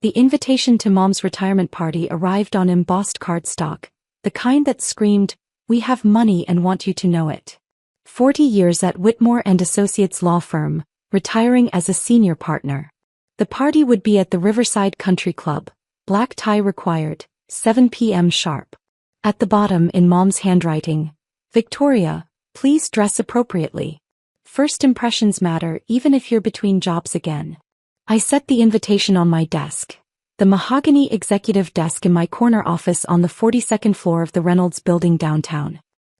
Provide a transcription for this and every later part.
The invitation to Mom's retirement party arrived on embossed cardstock, the kind that screamed, "We have money and want you to know it." 40 years at Whitmore Associates Law Firm, retiring as a senior partner. The party would be at the Riverside Country Club, black tie required, 7 p.m. sharp. At the bottom in Mom's handwriting, "Victoria, please dress appropriately. First impressions matter even if you're between jobs again." I set the invitation on my desk, the mahogany executive desk in my corner office on the 42nd floor of the Reynolds Building downtown.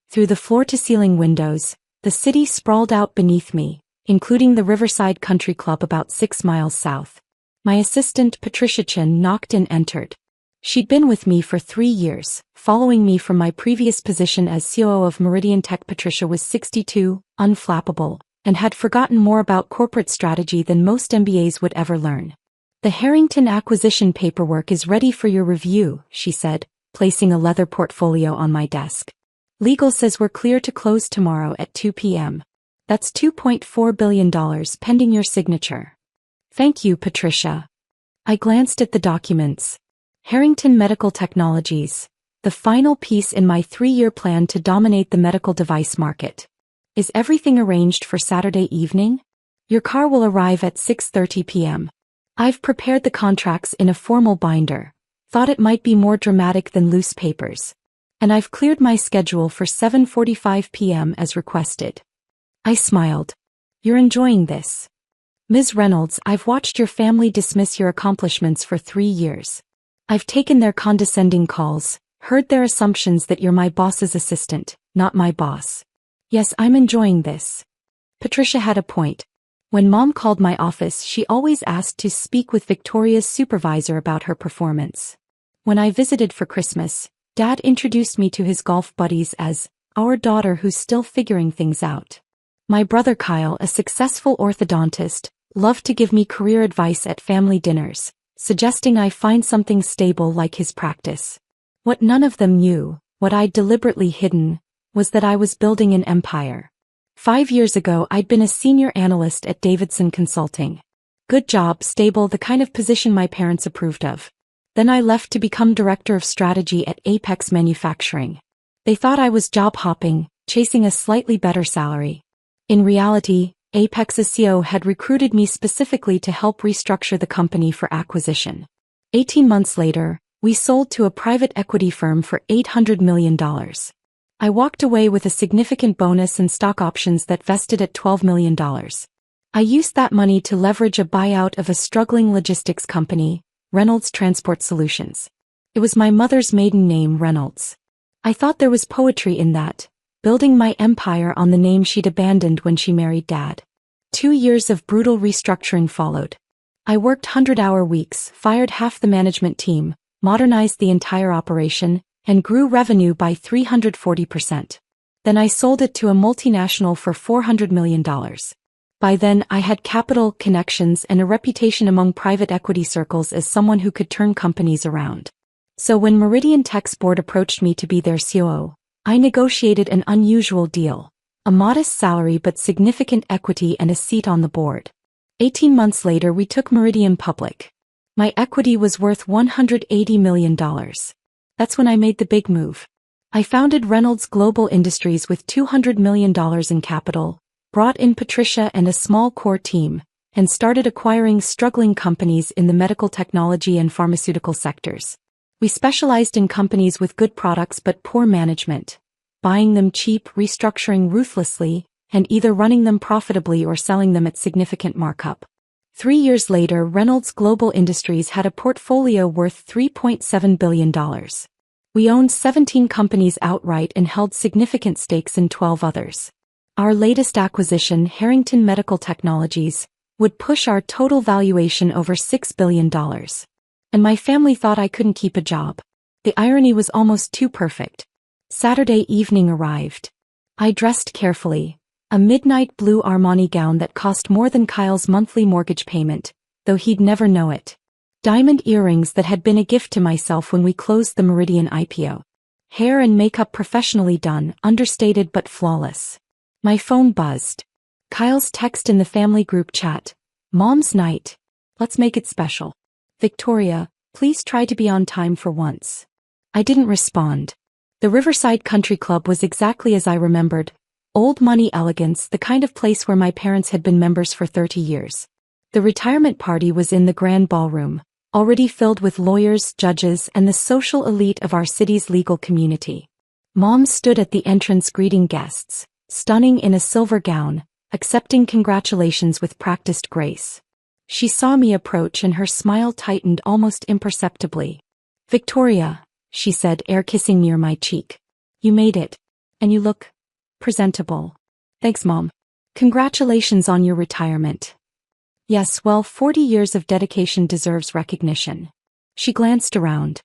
Through the floor-to-ceiling windows, the city sprawled out beneath me, including the Riverside Country Club about 6 miles south. My assistant Patricia Chen knocked and entered. She'd been with me for 3 years, following me from my previous position as COO of Meridian Tech. Patricia was 62, unflappable, and had forgotten more about corporate strategy than most MBAs would ever learn. "The Harrington acquisition paperwork is ready for your review," she said, placing a leather portfolio on my desk. "Legal says we're clear to close tomorrow at 2 p.m. That's $2.4 billion pending your signature." "Thank you, Patricia." I glanced at the documents. Harrington Medical Technologies, the final piece in my 3-year plan to dominate the medical device market. "Is everything arranged for Saturday evening? Your car will arrive at 6:30 p.m. I've prepared the contracts in a formal binder. Thought it might be more dramatic than loose papers. And I've cleared my schedule for 7:45 p.m. as requested." I smiled. "You're enjoying this?" "Ms. Reynolds, I've watched your family dismiss your accomplishments for 3 years. I've taken their condescending calls, heard their assumptions that you're my boss's assistant, not my boss. Yes, I'm enjoying this." Patricia had a point. When Mom called my office, she always asked to speak with Victoria's supervisor about her performance. When I visited for Christmas, Dad introduced me to his golf buddies as our daughter who's still figuring things out. My brother Kyle, a successful orthodontist, loved to give me career advice at family dinners, suggesting I find something stable like his practice. What none of them knew, what I'd deliberately hidden, was that I was building an empire. 5 years ago I'd been a senior analyst at Davidson Consulting. Good job, stable, the kind of position my parents approved of. Then I left to become director of strategy at Apex Manufacturing. They thought I was job hopping, chasing a slightly better salary. In reality, Apex's CEO had recruited me specifically to help restructure the company for acquisition. 18 months later, we sold to a private equity firm for $800 million. I walked away with a significant bonus and stock options that vested at $12 million. I used that money to leverage a buyout of a struggling logistics company, Reynolds Transport Solutions. It was my mother's maiden name, Reynolds. I thought there was poetry in that, building my empire on the name she'd abandoned when she married Dad. 2 years of brutal restructuring followed. I worked 100-hour weeks, fired half the management team, modernized the entire operation, and grew revenue by 340%. Then I sold it to a multinational for $400 million. By then I had capital, connections, and a reputation among private equity circles as someone who could turn companies around. So when Meridian Tech's board approached me to be their COO, I negotiated an unusual deal. A modest salary but significant equity and a seat on the board. 18 months later we took Meridian public. My equity was worth $180 million. That's when I made the big move. I founded Reynolds Global Industries with $200 million in capital, brought in Patricia and a small core team, and started acquiring struggling companies in the medical technology and pharmaceutical sectors. We specialized in companies with good products but poor management, buying them cheap, restructuring ruthlessly, and either running them profitably or selling them at significant markup. 3 years later, Reynolds Global Industries had a portfolio worth $3.7 billion. We owned 17 companies outright and held significant stakes in 12 others. Our latest acquisition, Harrington Medical Technologies, would push our total valuation over $6 billion. And my family thought I couldn't keep a job. The irony was almost too perfect. Saturday evening arrived. I dressed carefully. A midnight blue Armani gown that cost more than Kyle's monthly mortgage payment, though he'd never know it. Diamond earrings that had been a gift to myself when we closed the Meridian IPO. Hair and makeup professionally done, understated but flawless. My phone buzzed. Kyle's text in the family group chat. "Mom's night. Let's make it special." Victoria, please try to be on time for once. I didn't respond. The Riverside Country Club was exactly as I remembered. Old money elegance, the kind of place where my parents had been members for 30 years. The retirement party was in the grand ballroom, already filled with lawyers, judges, and the social elite of our city's legal community. Mom stood at the entrance greeting guests, stunning in a silver gown, accepting congratulations with practiced grace. She saw me approach and her smile tightened almost imperceptibly. Victoria, she said, air-kissing near my cheek. You made it. And you look presentable. Thanks, Mom. Congratulations on your retirement. Yes, well, 40 years of dedication deserves recognition. She glanced around.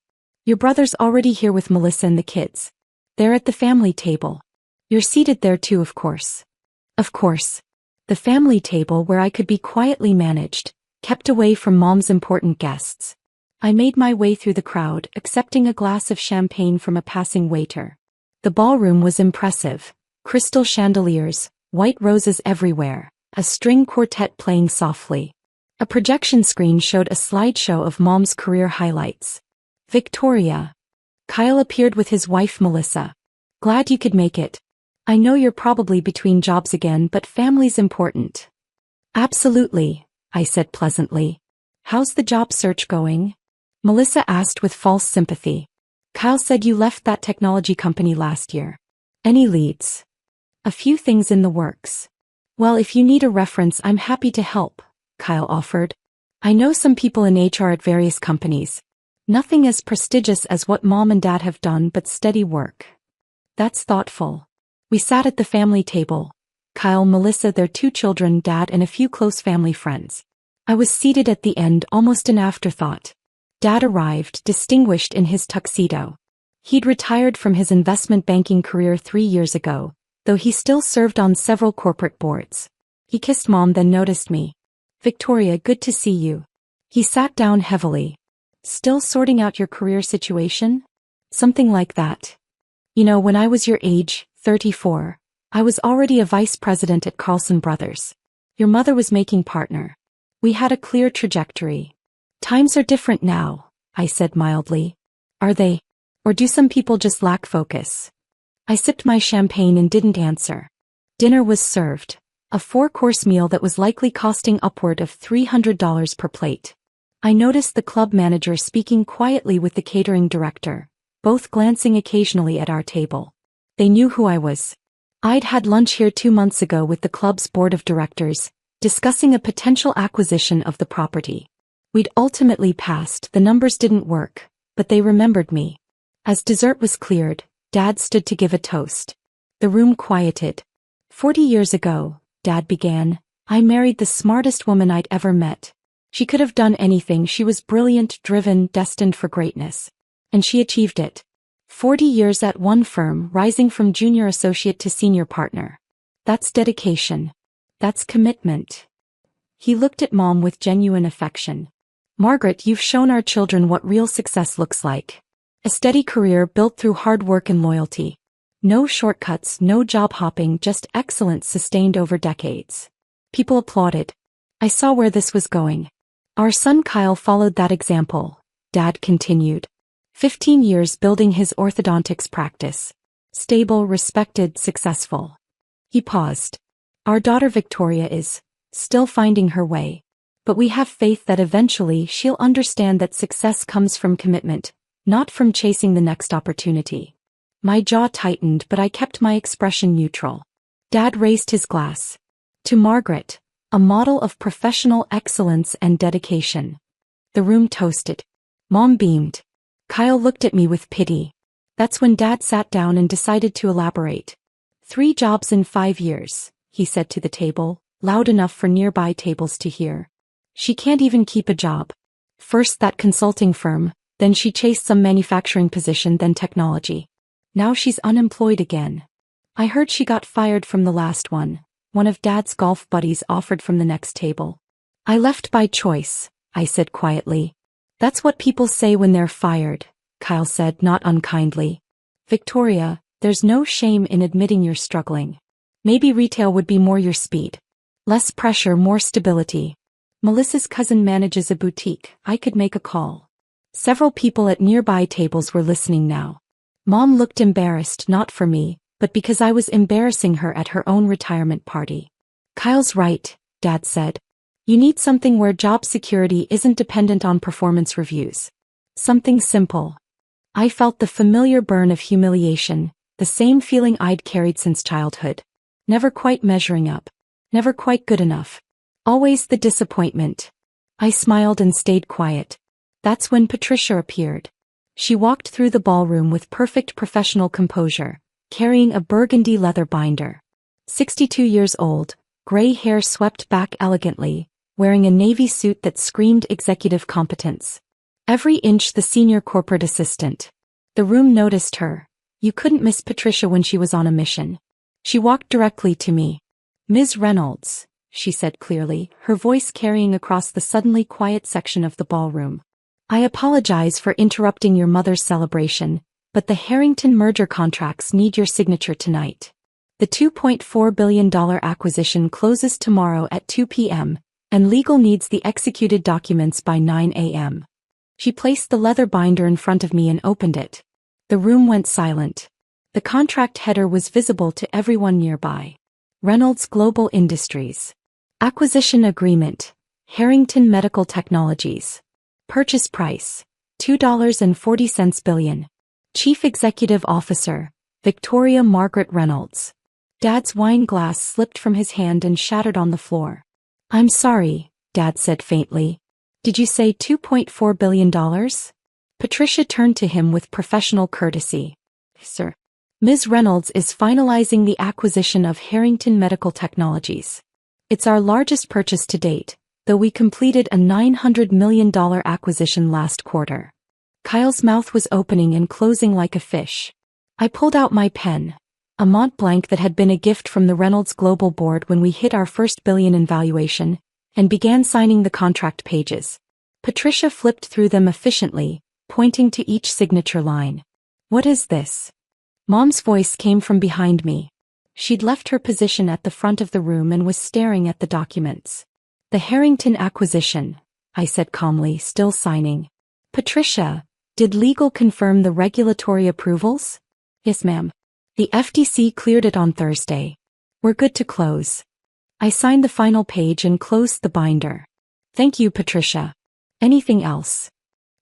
Your brother's already here with Melissa and the kids. They're at the family table. You're seated there too, of course. Of course. The family table where I could be quietly managed, kept away from Mom's important guests. I made my way through the crowd, accepting a glass of champagne from a passing waiter. The ballroom was impressive. Crystal chandeliers, white roses everywhere, a string quartet playing softly. A projection screen showed a slideshow of Mom's career highlights. Victoria. Kyle appeared with his wife Melissa. Glad you could make it. I know you're probably between jobs again, but family's important. Absolutely, I said pleasantly. How's the job search going? Melissa asked with false sympathy. Kyle said you left that technology company last year. Any leads? A few things in the works. Well, if you need a reference, I'm happy to help, Kyle offered. I know some people in HR at various companies. Nothing as prestigious as what Mom and Dad have done, but steady work. That's thoughtful. We sat at the family table. Kyle, Melissa, their 2 children, Dad, and a few close family friends. I was seated at the end, almost an afterthought. Dad arrived, distinguished in his tuxedo. He'd retired from his investment banking career 3 years ago, though he still served on several corporate boards. He kissed Mom, then noticed me. Victoria, good to see you. He sat down heavily. Still sorting out your career situation? Something like that. You know, when I was your age, 34, I was already a vice president at Carlson Brothers. Your mother was making partner. We had a clear trajectory. Times are different now, I said mildly. Are they? Or do some people just lack focus? I sipped my champagne and didn't answer. Dinner was served. A 4-course meal that was likely costing upward of $300 per plate. I noticed the club manager speaking quietly with the catering director, both glancing occasionally at our table. They knew who I was. I'd had lunch here 2 months ago with the club's board of directors, discussing a potential acquisition of the property. We'd ultimately passed, the numbers didn't work, but they remembered me. As dessert was cleared, Dad stood to give a toast. The room quieted. 40 years ago, Dad began, I married the smartest woman I'd ever met. She could have done anything. She was brilliant, driven, destined for greatness. And she achieved it. 40 years at one firm, rising from junior associate to senior partner. That's dedication. That's commitment. He looked at Mom with genuine affection. Margaret, you've shown our children what real success looks like. A steady career built through hard work and loyalty. No shortcuts, no job hopping, just excellence sustained over decades. People applauded. I saw where this was going. Our son Kyle followed that example, Dad continued. 15 years building his orthodontics practice. Stable, respected, successful. He paused. Our daughter Victoria is still finding her way. But we have faith that eventually she'll understand that success comes from commitment, not from chasing the next opportunity. My jaw tightened, but I kept my expression neutral. Dad raised his glass. To Margaret, a model of professional excellence and dedication. The room toasted. Mom beamed. Kyle looked at me with pity. That's when Dad sat down and decided to elaborate. 3 jobs in 5 years, he said to the table, loud enough for nearby tables to hear. She can't even keep a job. First that consulting firm, then she chased some manufacturing position, then technology. Now she's unemployed again. I heard she got fired from the last one of Dad's golf buddies offered from the next table. I left by choice, I said quietly. That's what people say when they're fired, Kyle said, not unkindly. Victoria, there's no shame in admitting you're struggling. Maybe retail would be more your speed. Less pressure, more stability. Melissa's cousin manages a boutique. I could make a call. Several people at nearby tables were listening now. Mom looked embarrassed, not for me, but because I was embarrassing her at her own retirement party. Kyle's right, Dad said. You need something where job security isn't dependent on performance reviews. Something simple. I felt the familiar burn of humiliation, the same feeling I'd carried since childhood. Never quite measuring up. Never quite good enough. Always the disappointment. I smiled and stayed quiet. That's when Patricia appeared. She walked through the ballroom with perfect professional composure, carrying a burgundy leather binder. 62 years old, gray hair swept back elegantly, wearing a navy suit that screamed executive competence. Every inch the senior corporate assistant. The room noticed her. You couldn't miss Patricia when she was on a mission. She walked directly to me. Ms. Reynolds, she said clearly, her voice carrying across the suddenly quiet section of the ballroom. I apologize for interrupting your mother's celebration, but the Harrington merger contracts need your signature tonight. The $2.4 billion acquisition closes tomorrow at 2 p.m., and legal needs the executed documents by 9 a.m. She placed the leather binder in front of me and opened it. The room went silent. The contract header was visible to everyone nearby. Reynolds Global Industries. Acquisition Agreement. Harrington Medical Technologies. Purchase price. $2.40 billion. Chief Executive Officer. Victoria Margaret Reynolds. Dad's wine glass slipped from his hand and shattered on the floor. I'm sorry, Dad said faintly. Did you say $2.4 billion? Patricia turned to him with professional courtesy. Sir. Ms. Reynolds is finalizing the acquisition of Harrington Medical Technologies. It's our largest purchase to date, though we completed a $900 million acquisition last quarter. Kyle's mouth was opening and closing like a fish. I pulled out my pen. A Mont Blanc that had been a gift from the Reynolds Global Board when we hit our first billion in valuation, and began signing the contract pages. Patricia flipped through them efficiently, pointing to each signature line. What is this? Mom's voice came from behind me. She'd left her position at the front of the room and was staring at the documents. The Harrington acquisition, I said calmly, still signing. Patricia, did legal confirm the regulatory approvals? Yes, ma'am. The FTC cleared it on Thursday. We're good to close. I signed the final page and closed the binder. Thank you, Patricia. Anything else?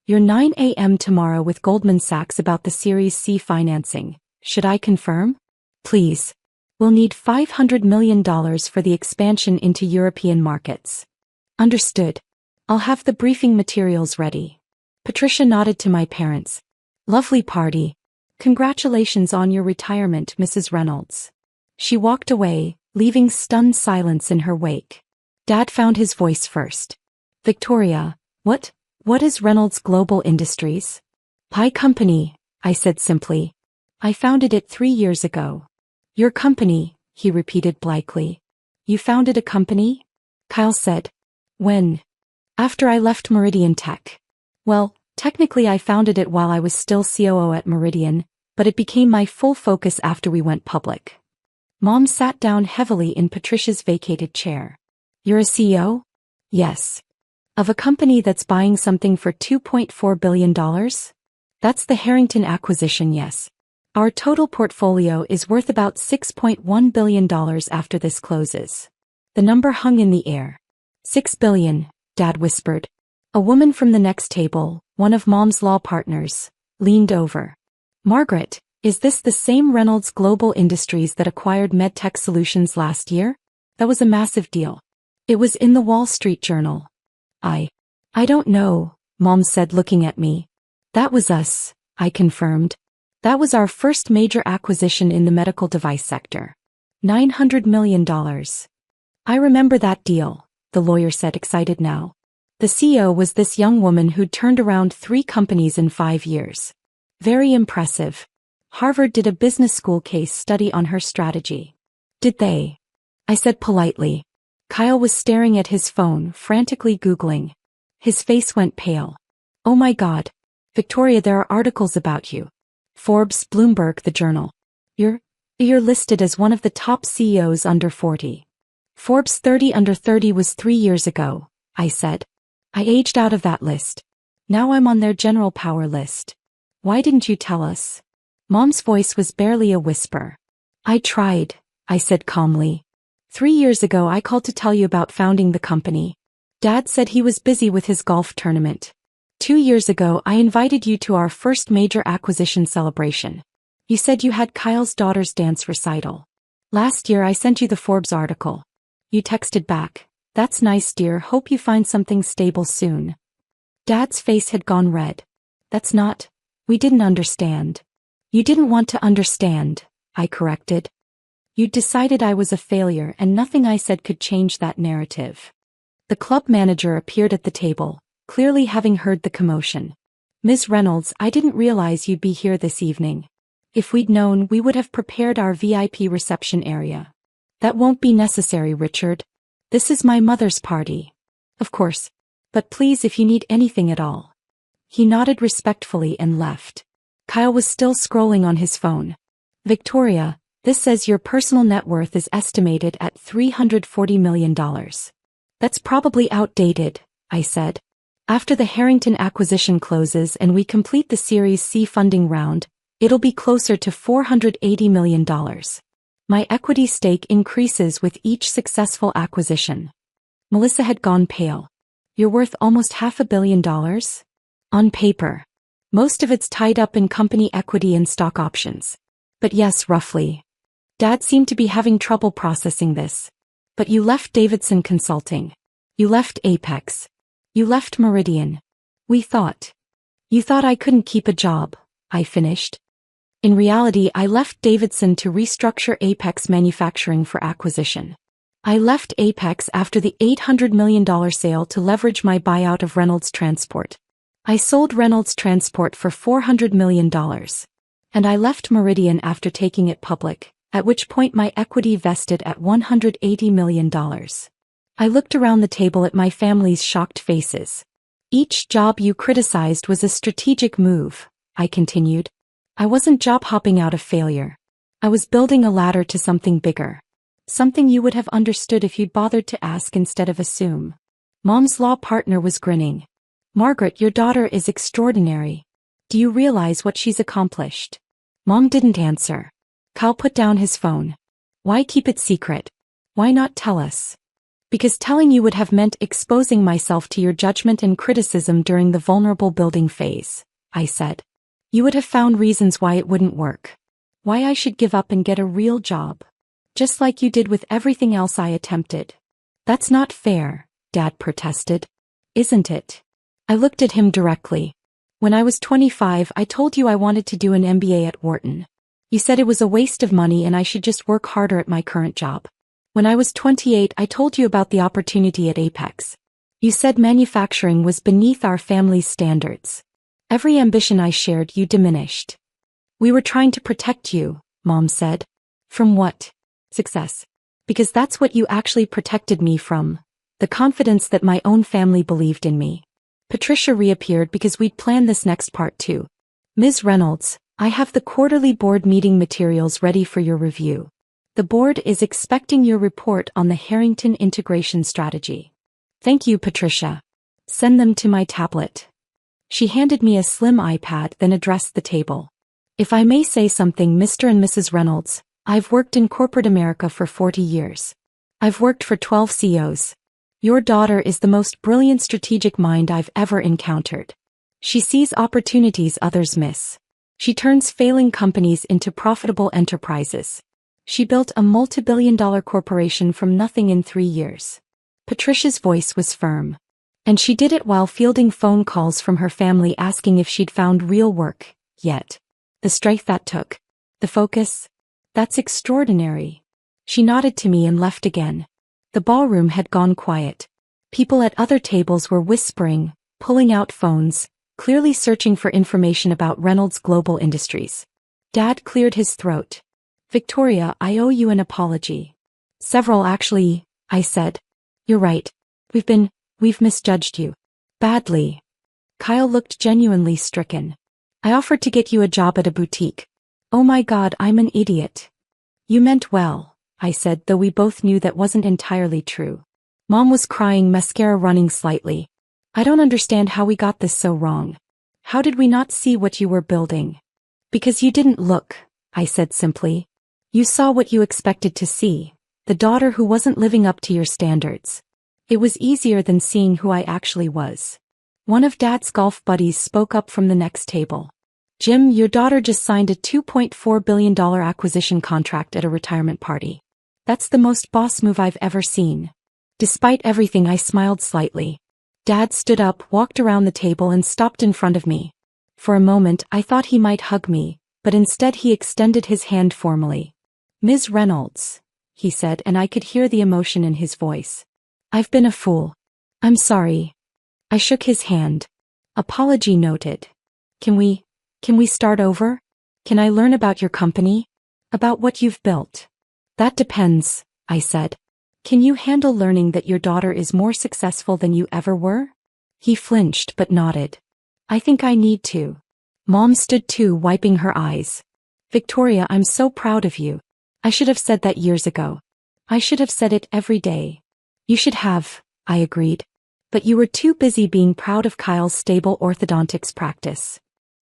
You're 9 a.m. tomorrow with Goldman Sachs about the Series C financing. Should I confirm? Please. We'll need $500 million for the expansion into European markets. Understood. I'll have the briefing materials ready. Patricia nodded to my parents. Lovely party. Congratulations on your retirement, Mrs. Reynolds. She walked away, leaving stunned silence in her wake. Dad found his voice first. Victoria, what is Reynolds Global Industries? Pie company, I said simply. I founded it 3 years ago. Your company, he repeated blankly. You founded a company? Kyle said. When? After I left Meridian Tech. Well, technically I founded it while I was still COO at Meridian, but it became my full focus after we went public. Mom sat down heavily in Patricia's vacated chair. You're a CEO? Yes. Of a company that's buying something for $2.4 billion? That's the Harrington acquisition, yes. Our total portfolio is worth about $6.1 billion after this closes. The number hung in the air. $6 billion, Dad whispered. A woman from the next table, one of Mom's law partners, leaned over. Margaret, is this the same Reynolds Global Industries that acquired MedTech Solutions last year? That was a massive deal. It was in the Wall Street Journal. I don't know, Mom said looking at me. That was us, I confirmed. That was our first major acquisition in the medical device sector. $900 million. I remember that deal, the lawyer said, excited now. The CEO was this young woman who'd turned around 3 companies in 5 years. Very impressive. Harvard did a business school case study on her strategy. Did they? I said politely. Kyle was staring at his phone, frantically Googling. His face went pale. Oh my God. Victoria, there are articles about you. Forbes, Bloomberg, the Journal. You're listed as one of the top CEOs under 40. Forbes 30 under 30 was 3 years ago, I said. I aged out of that list. Now I'm on their general power list. Why didn't you tell us? Mom's voice was barely a whisper. I tried, I said calmly. 3 years ago I called to tell you about founding the company. Dad said he was busy with his golf tournament. 2 years ago I invited you to our first major acquisition celebration. You said you had Kyle's daughter's dance recital. Last year I sent you the Forbes article. You texted back, "That's nice, dear, hope you find something stable soon." Dad's face had gone red. That's not. We didn't understand. You didn't want to understand, I corrected. You decided I was a failure and nothing I said could change that narrative. The club manager appeared at the table, clearly having heard the commotion. Ms. Reynolds, I didn't realize you'd be here this evening. If we'd known, we would have prepared our VIP reception area. That won't be necessary, Richard. This is my mother's party. Of course. But please, if you need anything at all. He nodded respectfully and left. Kyle was still scrolling on his phone. Victoria, this says your personal net worth is estimated at $340 million. That's probably outdated, I said. After the Harrington acquisition closes and we complete the Series C funding round, it'll be closer to $480 million. My equity stake increases with each successful acquisition. Melissa had gone pale. You're worth almost $500 million? On paper. Most of it's tied up in company equity and stock options. But yes, roughly. Dad seemed to be having trouble processing this. But you left Davidson Consulting. You left Apex. You left Meridian. We thought. You thought I couldn't keep a job, I finished. In reality, I left Davidson to restructure Apex Manufacturing for acquisition. I left Apex after the $800 million sale to leverage my buyout of Reynolds Transport. I sold Reynolds Transport for $400 million. And I left Meridian after taking it public, at which point my equity vested at $180 million. I looked around the table at my family's shocked faces. Each job you criticized was a strategic move, I continued. I wasn't job hopping out of failure. I was building a ladder to something bigger. Something you would have understood if you'd bothered to ask instead of assume. Mom's law partner was grinning. Margaret, your daughter is extraordinary. Do you realize what she's accomplished? Mom didn't answer. Kyle put down his phone. Why keep it secret? Why not tell us? Because telling you would have meant exposing myself to your judgment and criticism during the vulnerable building phase, I said. You would have found reasons why it wouldn't work. Why I should give up and get a real job. Just like you did with everything else I attempted. That's not fair, Dad protested. Isn't it? I looked at him directly. When I was 25, I told you I wanted to do an MBA at Wharton. You said it was a waste of money and I should just work harder at my current job. When I was 28, I told you about the opportunity at Apex. You said manufacturing was beneath our family's standards. Every ambition I shared, you diminished. We were trying to protect you, Mom said. From what? Success. Because that's what you actually protected me from. The confidence that my own family believed in me. Patricia reappeared because we'd planned this next part too. Ms. Reynolds, I have the quarterly board meeting materials ready for your review. The board is expecting your report on the Harrington integration strategy. Thank you, Patricia. Send them to my tablet. She handed me a slim iPad, then addressed the table. If I may say something, Mr. and Mrs. Reynolds, I've worked in corporate America for 40 years. I've worked for 12 CEOs. Your daughter is the most brilliant strategic mind I've ever encountered. She sees opportunities others miss. She turns failing companies into profitable enterprises. She built a multi-billion-dollar corporation from nothing in 3 years. Patricia's voice was firm. And she did it while fielding phone calls from her family asking if she'd found real work, yet. The strength that took. The focus. That's extraordinary. She nodded to me and left again. The ballroom had gone quiet. People at other tables were whispering, pulling out phones, clearly searching for information about Reynolds Global Industries. Dad cleared his throat. Victoria, I owe you an apology. Several actually, I said. You're right. We've misjudged you. Badly. Kyle looked genuinely stricken. I offered to get you a job at a boutique. Oh my God, I'm an idiot. You meant well, I said, though we both knew that wasn't entirely true. Mom was crying, mascara running slightly. I don't understand how we got this so wrong. How did we not see what you were building? Because you didn't look, I said simply. You saw what you expected to see, the daughter who wasn't living up to your standards. It was easier than seeing who I actually was. One of Dad's golf buddies spoke up from the next table. Jim, your daughter just signed a $2.4 billion acquisition contract at a retirement party. That's the most boss move I've ever seen. Despite everything, I smiled slightly. Dad stood up, walked around the table and stopped in front of me. For a moment, I thought he might hug me, but instead he extended his hand formally. Ms. Reynolds, he said, and I could hear the emotion in his voice. I've been a fool. I'm sorry. I shook his hand. Apology noted. Can we start over? Can I learn about your company? About what you've built? That depends, I said. Can you handle learning that your daughter is more successful than you ever were? He flinched but nodded. I think I need to. Mom stood too, wiping her eyes. Victoria, I'm so proud of you. I should have said that years ago. I should have said it every day. You should have, I agreed. But you were too busy being proud of Kyle's stable orthodontics practice.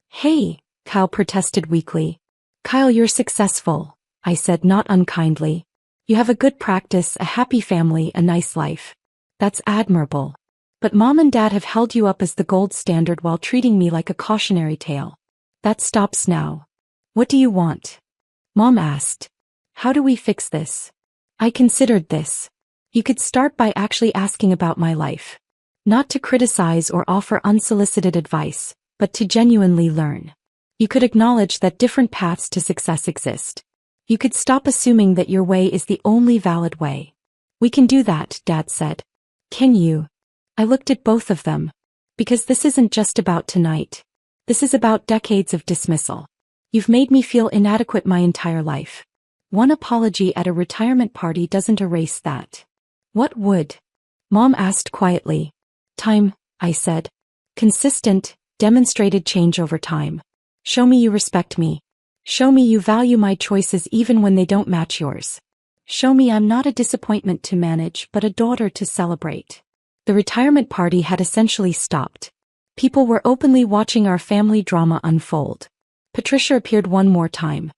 Hey, Kyle protested weakly. Kyle, you're successful, I said not unkindly. You have a good practice, a happy family, a nice life. That's admirable. But Mom and Dad have held you up as the gold standard while treating me like a cautionary tale. That stops now. What do you want? Mom asked. How do we fix this? I considered this. You could start by actually asking about my life. Not to criticize or offer unsolicited advice, but to genuinely learn. You could acknowledge that different paths to success exist. You could stop assuming that your way is the only valid way. We can do that, Dad said. Can you? I looked at both of them. Because this isn't just about tonight. This is about decades of dismissal. You've made me feel inadequate my entire life. One apology at a retirement party doesn't erase that. What would? Mom asked quietly. Time, I said. Consistent, demonstrated change over time. Show me you respect me. Show me you value my choices even when they don't match yours. Show me I'm not a disappointment to manage but a daughter to celebrate. The retirement party had essentially stopped. People were openly watching our family drama unfold. Patricia appeared one more time.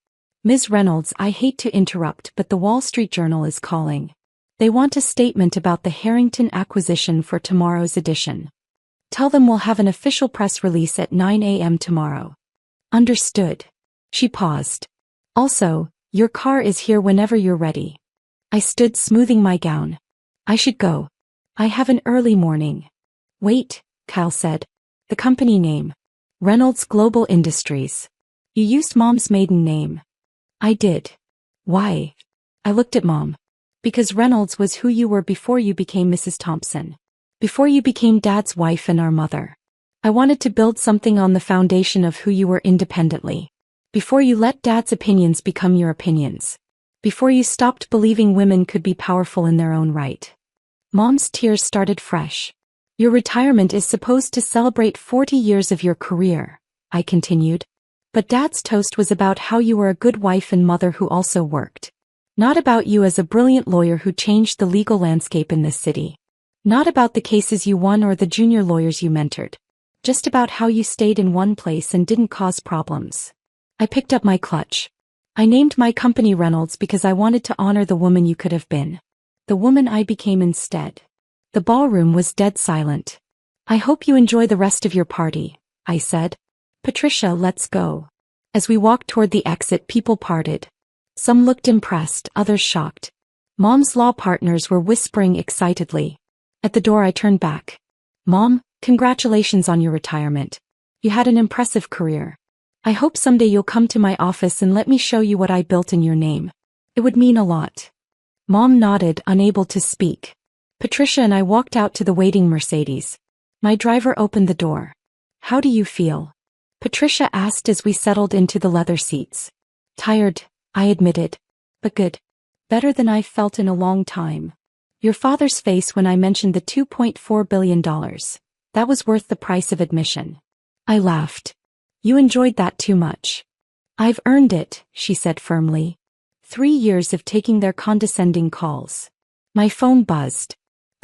Ms. Reynolds, I hate to interrupt, but the Wall Street Journal is calling. They want a statement about the Harrington acquisition for tomorrow's edition. Tell them we'll have an official press release at 9 a.m. tomorrow. Understood. She paused. Also, your car is here whenever you're ready. I stood smoothing my gown. I should go. I have an early morning. Wait, Kyle said. The company name. Reynolds Global Industries. You used Mom's maiden name. I did. Why? I looked at Mom. Because Reynolds was who you were before you became Mrs. Thompson. Before you became Dad's wife and our mother. I wanted to build something on the foundation of who you were independently. Before you let Dad's opinions become your opinions. Before you stopped believing women could be powerful in their own right. Mom's tears started fresh. Your retirement is supposed to celebrate 40 years of your career, I continued. But Dad's toast was about how you were a good wife and mother who also worked. Not about you as a brilliant lawyer who changed the legal landscape in this city. Not about the cases you won or the junior lawyers you mentored. Just about how you stayed in one place and didn't cause problems. I picked up my clutch. I named my company Reynolds because I wanted to honor the woman you could have been. The woman I became instead. The ballroom was dead silent. I hope you enjoy the rest of your party, I said. Patricia, let's go. As we walked toward the exit, people parted. Some looked impressed, others shocked. Mom's law partners were whispering excitedly. At the door I turned back. Mom, congratulations on your retirement. You had an impressive career. I hope someday you'll come to my office and let me show you what I built in your name. It would mean a lot. Mom nodded, unable to speak. Patricia and I walked out to the waiting Mercedes. My driver opened the door. How do you feel? Patricia asked as we settled into the leather seats. Tired, I admitted. But good. Better than I've felt in a long time. Your father's face when I mentioned the $2.4 billion. That was worth the price of admission. I laughed. You enjoyed that too much. I've earned it, she said firmly. 3 years of taking their condescending calls. My phone buzzed.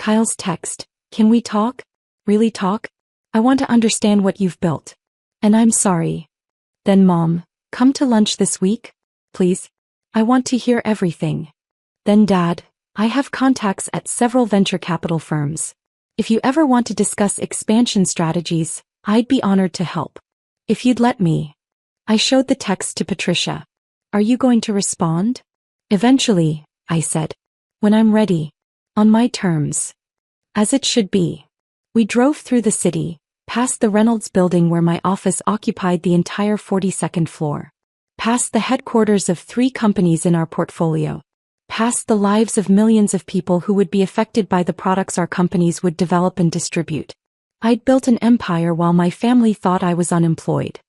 Kyle's text, "Can we talk? Really talk? I want to understand what you've built. And I'm sorry." Then Mom, "Come to lunch this week? Please? I want to hear everything." Then Dad, "I have contacts at several venture capital firms. If you ever want to discuss expansion strategies, I'd be honored to help. If you'd let me." I showed the text to Patricia. "Are you going to respond?" "Eventually," I said. "When I'm ready. On my terms. As it should be." We drove through the city, past the Reynolds Building where my office occupied the entire 42nd floor. Past the headquarters of 3 companies in our portfolio. Past the lives of millions of people who would be affected by the products our companies would develop and distribute. I'd built an empire while my family thought I was unemployed.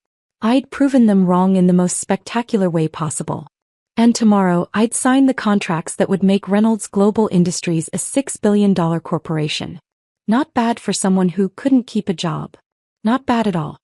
I'd proven them wrong in the most spectacular way possible. And tomorrow I'd sign the contracts that would make Reynolds Global Industries a $6 billion corporation. Not bad for someone who couldn't keep a job. Not bad at all.